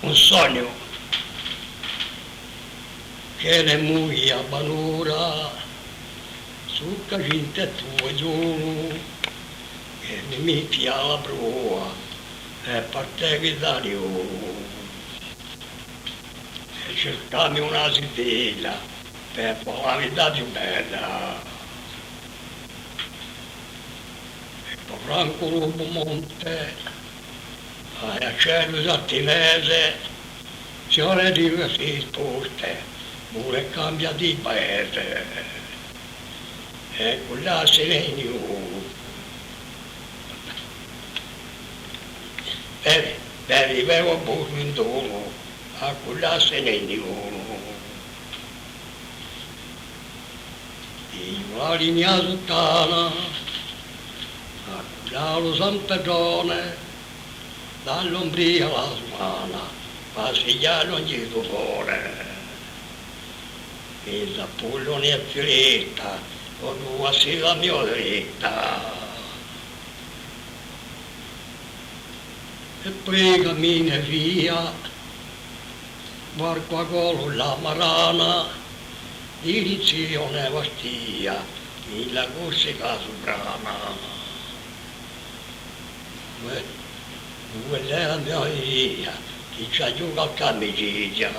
un sogno che ne muoia banura su caginte tue giù che mi metti alla prua e partevi da Dio e cercavi una sitella per la vita più bella e poi Franco Lupo Monte a cielo esattinese si ora diversi sposte pure cambia di paese e quella serenio per vivevo buco in dono a quella serenio io la linea sottana a quella lo San Pedrone dall'ombria alla sumana, passiglia ogni cuore. E da pullone e fioretta, con una sera mia dritta. E poi cammina via, barco a golo la marana, direzione Bastia, la Corsica soprana. Quella è la mia via, chi ci aiuta a camiciglia.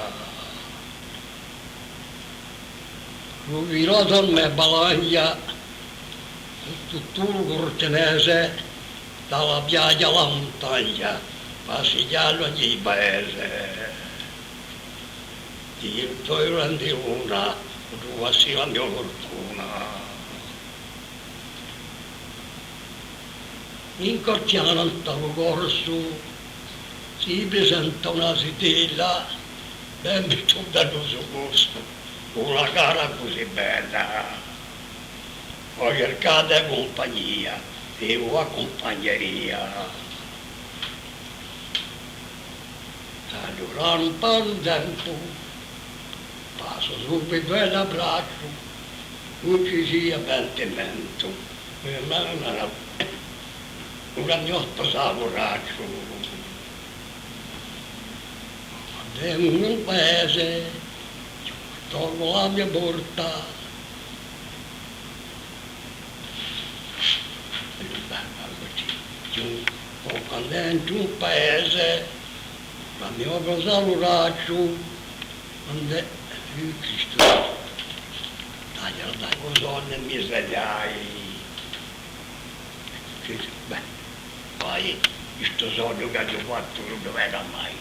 Rubirosa me balaglia, tutto il cortenese, dalla piaggia alla montagna, passiggiando ogni paese. Il tuo grande luna, tu passi la mia fortuna. In Cortiana al corso si presenta una sitella ben vestita al suo gusto, una cara così bella. Ho cercato compagnia e una compagneria. Allora un po' di tempo passo subito l'abbraccio, non ci sia pentimento, per me non era una mia sposato ragazzo. Andiamo in un paese, torno la mia porta. Andiamo in un paese, la mia sposato ragazzo, andiamo in Cristo. Dai cosone mi svegliai. Beh, poi questo sogno che ho fatto non dov'era mai.